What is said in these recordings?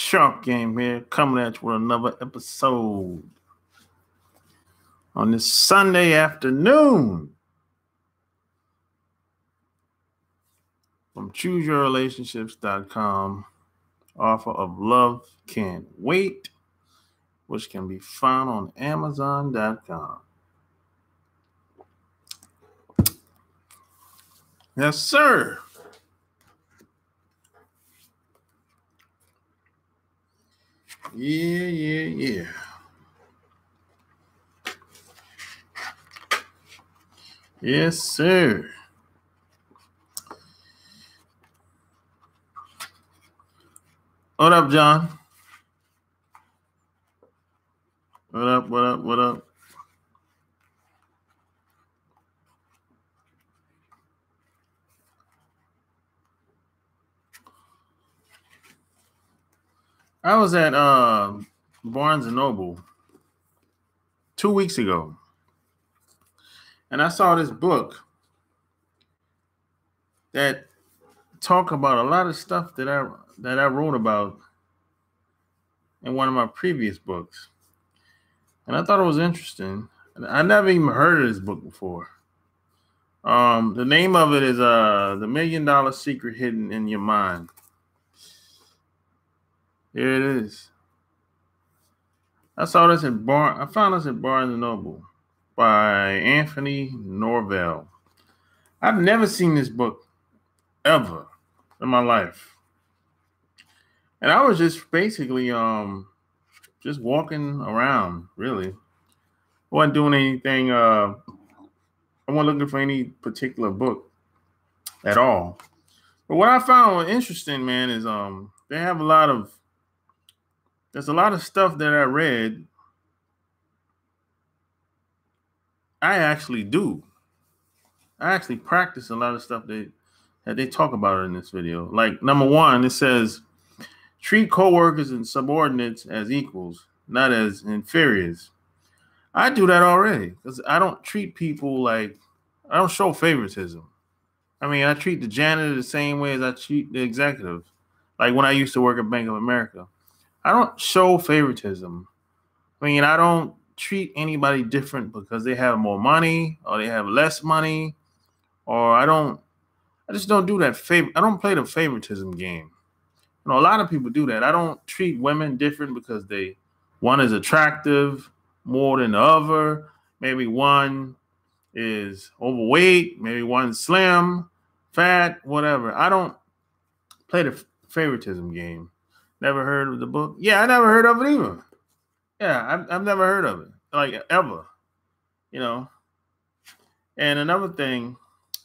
Shark Game here, coming at you with another episode on this Sunday afternoon from ChooseYourRelationships.com. Offer of Love Can't Wait, which can be found on Amazon.com. Yes, sir. Yeah. Yes, sir. What up, John? What up? I was at Barnes & Noble 2 weeks ago, and I saw this book that talk about a lot of stuff that I wrote about in one of my previous books. And I thought it was interesting. I never even heard of this book before. The name of it is The $1 Million Secret Hidden in Your Mind. Here it is. I found this at Barnes & Noble by Anthony Norvell. I've never seen this book ever in my life. And I was just basically just walking around, really. I wasn't doing anything. I wasn't looking for any particular book at all. But what I found interesting, man, is they have there's a lot of stuff that I read I actually do. I actually practice a lot of stuff that they talk about in this video. Like, number one, it says, treat coworkers and subordinates as equals, not as inferiors. I do that already because I don't treat people like, I don't show favoritism. I mean, I treat the janitor the same way as I treat the executive. Like when I used to work at Bank of America. I don't show favoritism. I mean, I don't treat anybody different because they have more money or they have less money, or I just don't do that. I don't play the favoritism game. You know, a lot of people do that. I don't treat women different because one is attractive more than the other. Maybe one is overweight, maybe one's slim, fat, whatever. I don't play the favoritism game. Never heard of the book? Yeah, I never heard of it either. Yeah, I've never heard of it, like, ever, you know. And another thing,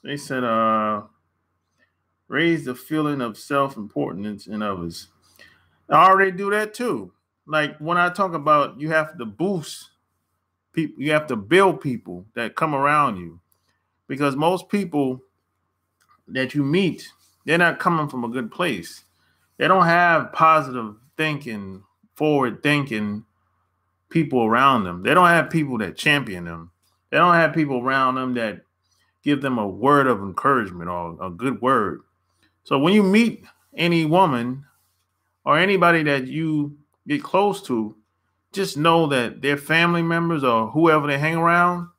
they said, raise the feeling of self-importance in others. I already do that too. Like when I talk about you have to boost people, you have to build people that come around you, because most people that you meet, they're not coming from a good place. They don't have positive thinking, forward thinking people around them. They don't have people that champion them. They don't have people around them that give them a word of encouragement or a good word. So when you meet any woman or anybody that you get close to, just know that their family members or whoever they hang around,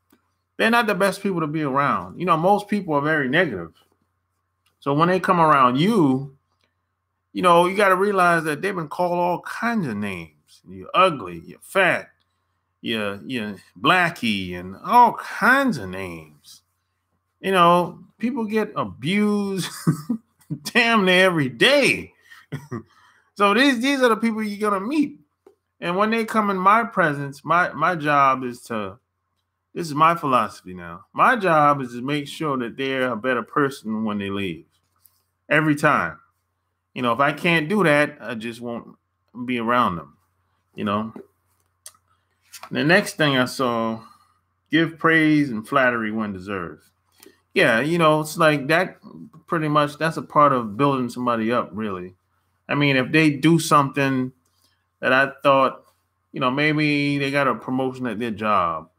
they're not the best people to be around. You know, most people are very negative. So when they come around you, you know, you got to realize that they've been called all kinds of names. You're ugly, you're fat, you're blackie, and all kinds of names. You know, people get abused damn near every day. So these are the people you're going to meet. And when they come in my presence, my job is this is my philosophy now. My job is to make sure that they're a better person when they leave. Every time. You know, if I can't do that, I just won't be around them, you know. The next thing I saw, give praise and flattery when deserved. Yeah, you know, it's like that pretty much, that's a part of building somebody up, really. I mean, if they do something that I thought, you know, maybe they got a promotion at their job,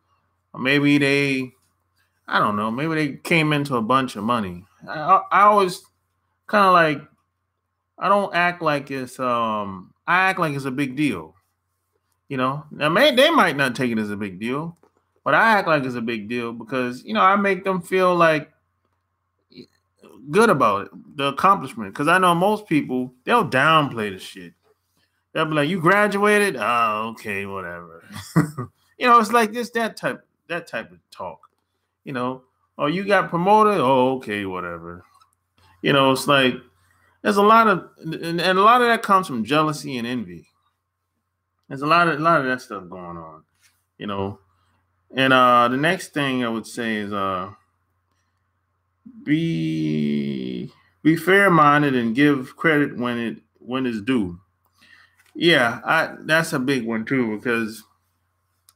or maybe I don't know, maybe they came into a bunch of money. I always kind of like I don't act like it's I act like it's a big deal. You know, now they might not take it as a big deal, but I act like it's a big deal because I make them feel like good about it, the accomplishment. Because I know most people they'll downplay the shit. They'll be like, "You graduated? Oh, okay, whatever." It's like this that type of talk. Oh, you got promoted? Oh, okay, whatever. It's like there's a lot of and a lot of that comes from jealousy and envy. There's a lot of that stuff going on. You know, and the next thing I would say is be be fair minded and give credit when it's due. Yeah, that's a big one too because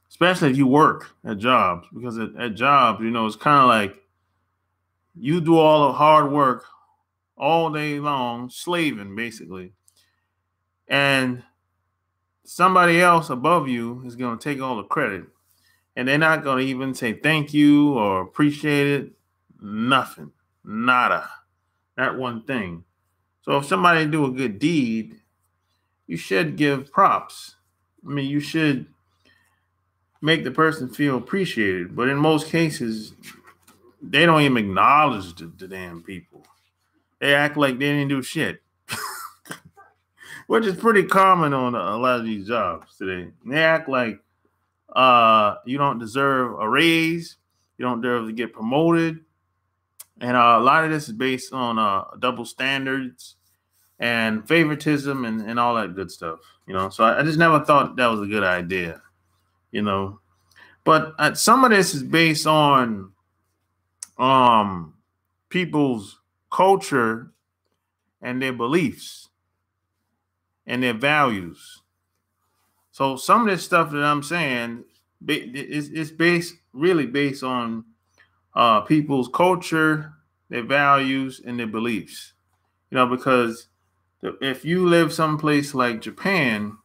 especially if you work at jobs because at jobs it's kind of like you do all the hard work all day long, slaving basically, and somebody else above you is going to take all the credit, and they're not going to even say thank you or appreciate it. Nothing, nada, not one thing. So if somebody do a good deed, you should give props. I mean, you should make the person feel appreciated. But in most cases, they don't even acknowledge the damn people. They act like they didn't do shit, which is pretty common on a lot of these jobs today. They act like you don't deserve a raise, you don't deserve to get promoted, and a lot of this is based on double standards and favoritism and all that good stuff. So I just never thought that was a good idea. You know, but some of this is based on um people's culture and their beliefs and their values. So some of this stuff that I'm saying is based on people's culture, their values, and their beliefs. Because if you live someplace like Japan,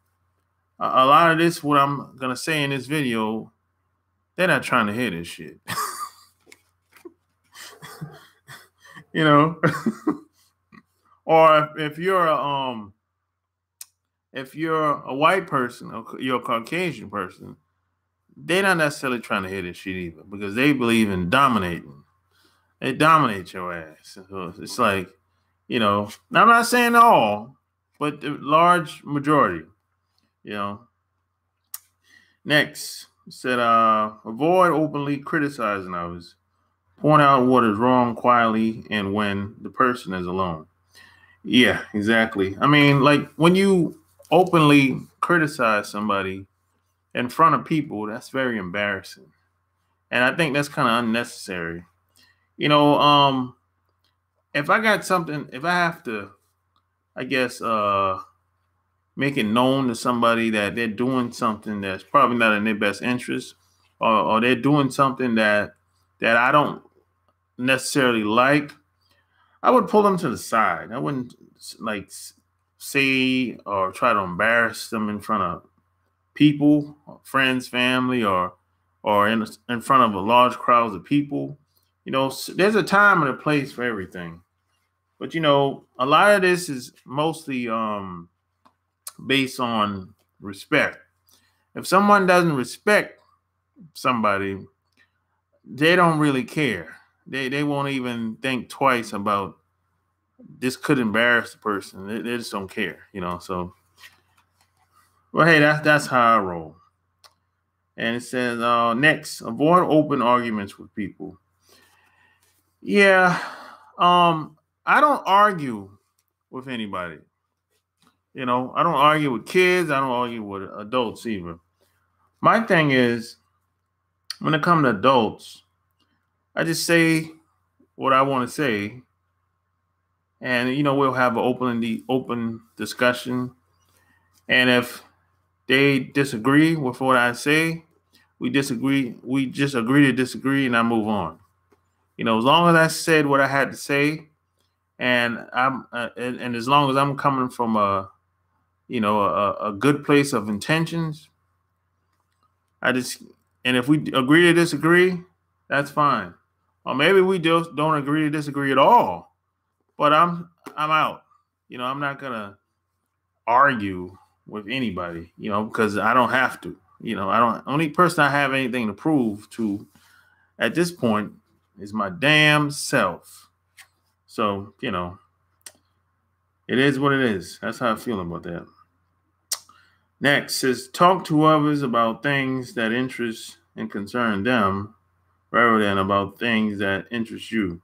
a lot of this, what I'm gonna say in this video, they're not trying to hear this shit. you know, or if you're a white person or you're a Caucasian person, they're not necessarily trying to hear this shit either because they believe in dominating. They dominate your ass. So it's like, I'm not saying all, but the large majority, you know. Next, it said, avoid openly criticizing others. Point out what is wrong quietly and when the person is alone. Yeah, exactly. I mean, like when you openly criticize somebody in front of people, that's very embarrassing. And I think that's kind of unnecessary. You know, if I got something, if I have to, I guess, make it known to somebody that they're doing something that's probably not in their best interest, or they're doing something that I don't necessarily like, I would pull them to the side. I wouldn't like say or try to embarrass them in front of people, friends, family, or in front of a large crowds of people. There's a time and a place for everything. But a lot of this is mostly based on respect. If someone doesn't respect somebody, they don't really care. They won't even think twice about this could embarrass the person. They just don't care, So, well, hey, that's how I roll. And it says next, avoid open arguments with people. Yeah, I don't argue with anybody. I don't argue with kids. I don't argue with adults either. My thing is, when it comes to adults, I just say what I want to say, and we'll have an open discussion. And if they disagree with what I say, we disagree. We just agree to disagree, and I move on. As long as I said what I had to say, and and as long as I'm coming from a good place of intentions, and if we agree to disagree, that's fine. Or maybe we just don't agree to disagree at all. But I'm out. I'm not gonna argue with anybody, because I don't have to. I don't. Only person I have anything to prove to at this point is my damn self. So, it is what it is. That's how I feel about that. Next says, talk to others about things that interest and concern them rather than about things that interest you.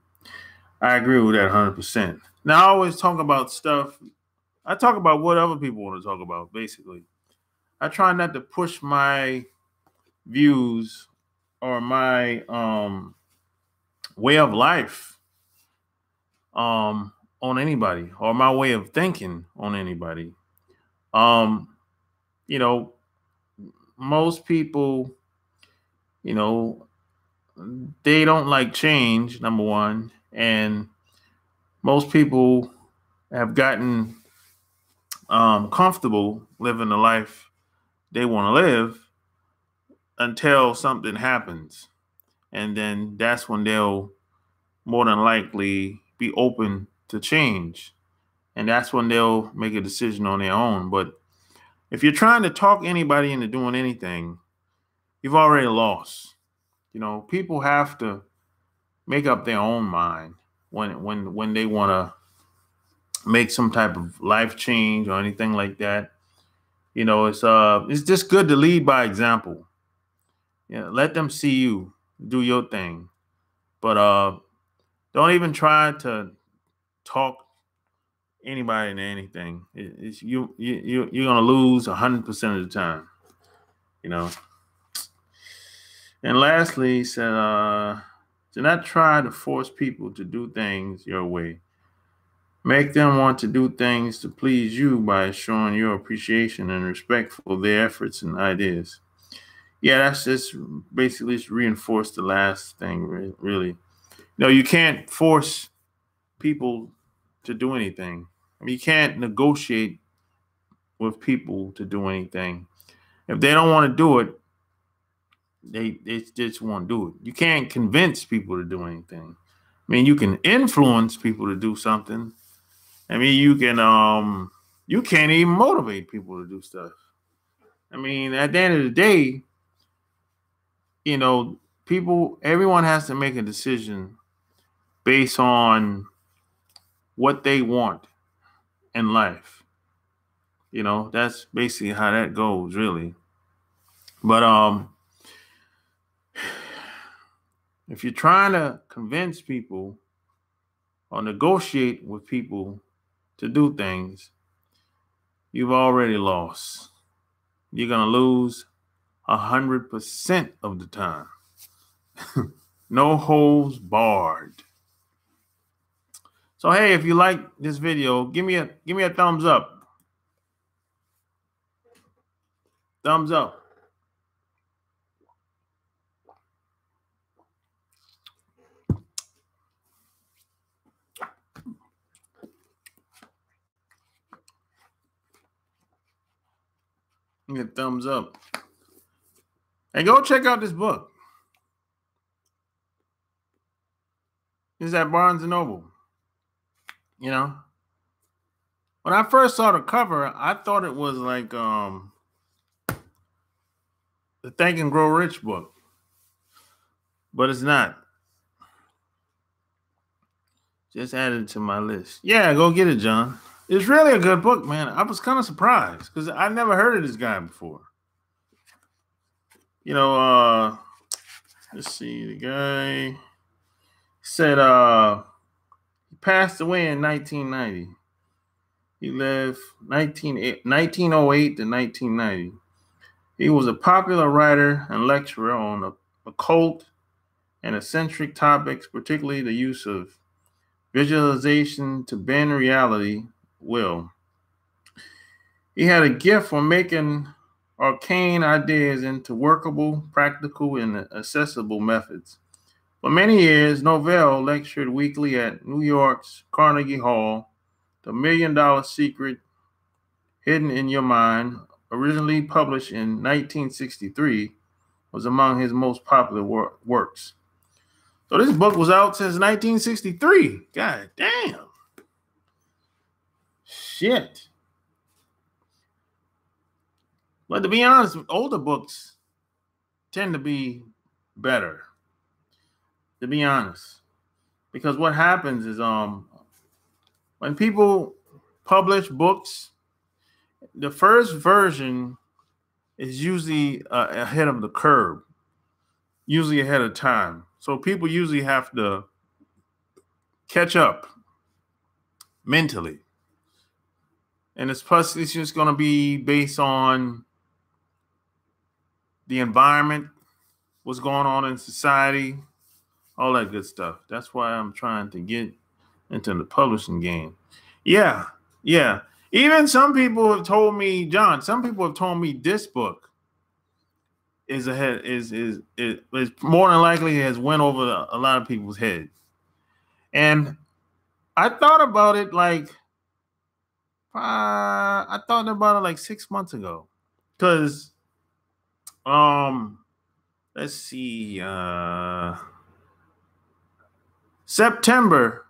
I agree with that 100%. Now, I always talk about stuff. I talk about what other people want to talk about, basically. I try not to push my views or my way of life on anybody, or my way of thinking on anybody. Most people, they don't like change, number one. And most people have gotten comfortable living the life they want to live until something happens. And then that's when they'll more than likely be open to change. And that's when they'll make a decision on their own. But if you're trying to talk anybody into doing anything, you've already lost. People have to make up their own mind when they want to make some type of life change or anything like that. It's just good to lead by example. Let them see you do your thing, but don't even try to talk anybody into anything. You're gonna lose 100% of the time. And lastly, he said, do not try to force people to do things your way. Make them want to do things to please you by showing your appreciation and respect for their efforts and ideas. Yeah, that's just basically just reinforce the last thing, really. You can't force people to do anything. You can't negotiate with people to do anything. If they don't want to do it, they just won't do it. You can't convince people to do anything. You can influence people to do something. You can't even motivate people to do stuff. At the end of the day, everyone has to make a decision based on what they want in life. That's basically how that goes, really. But if you're trying to convince people or negotiate with people to do things, you've already lost. You're going to lose 100% of the time. No holds barred. So, hey, if you like this video, give me a thumbs up. Thumbs up. Give me a thumbs up. And go check out this book. It's at Barnes & Noble. When I first saw the cover, I thought it was like the Think and Grow Rich book. But it's not. Just added it to my list. Yeah, go get it, John. It's really a good book, man. I was kind of surprised because I never heard of this guy before. Let's see. The guy said he passed away in 1990. He lived 1908 to 1990. He was a popular writer and lecturer on occult and eccentric topics, particularly the use of visualization to bend reality will. He had a gift for making arcane ideas into workable, practical, and accessible methods. For many years, Novell lectured weekly at New York's Carnegie Hall. The $1 Million Secret, Hidden in Your Mind, originally published in 1963, was among his most popular works. So this book was out since 1963. God damn. shit. But to be honest, older books tend to be better. To be honest, because what happens is when people publish books, the first version is usually ahead of the curve, usually ahead of time. So people usually have to catch up mentally. And it's just going to be based on the environment, what's going on in society, all that good stuff. That's why I'm trying to get into the publishing game. Yeah. Even some people have told me, John, some people have told me this book is ahead, is more than likely has went over a lot of people's heads. And I thought about it like 6 months ago. Because let's see, September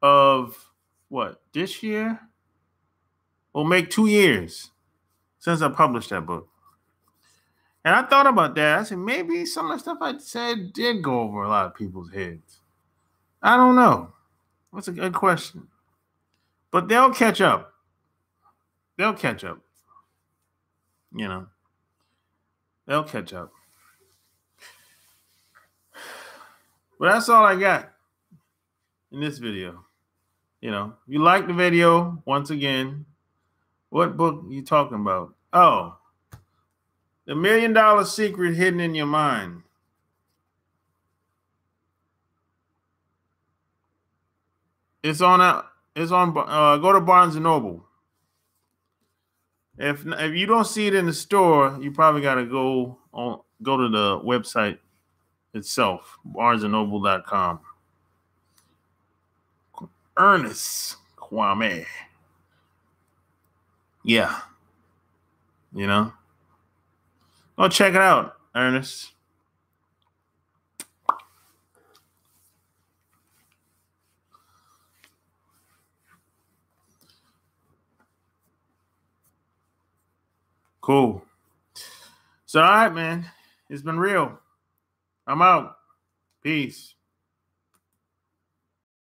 of this year will make 2 years since I published that book. And I thought about that. I said, maybe some of the stuff I said did go over a lot of people's heads. I don't know. That's a good question. But they'll catch up. They'll catch up. You know, they'll catch up. But that's all I got in this video. You know, if you like the video, once again, what book are you talking about? Oh, The $1 Million Secret Hidden in Your Mind. It's on go to Barnes & Noble. If you don't see it in the store, you probably got to go to the website itself, barnesandnoble.com. Ernest Kwame. Yeah. You know? Go check it out, Ernest. Cool. So, all right, man. It's been real. I'm out. Peace.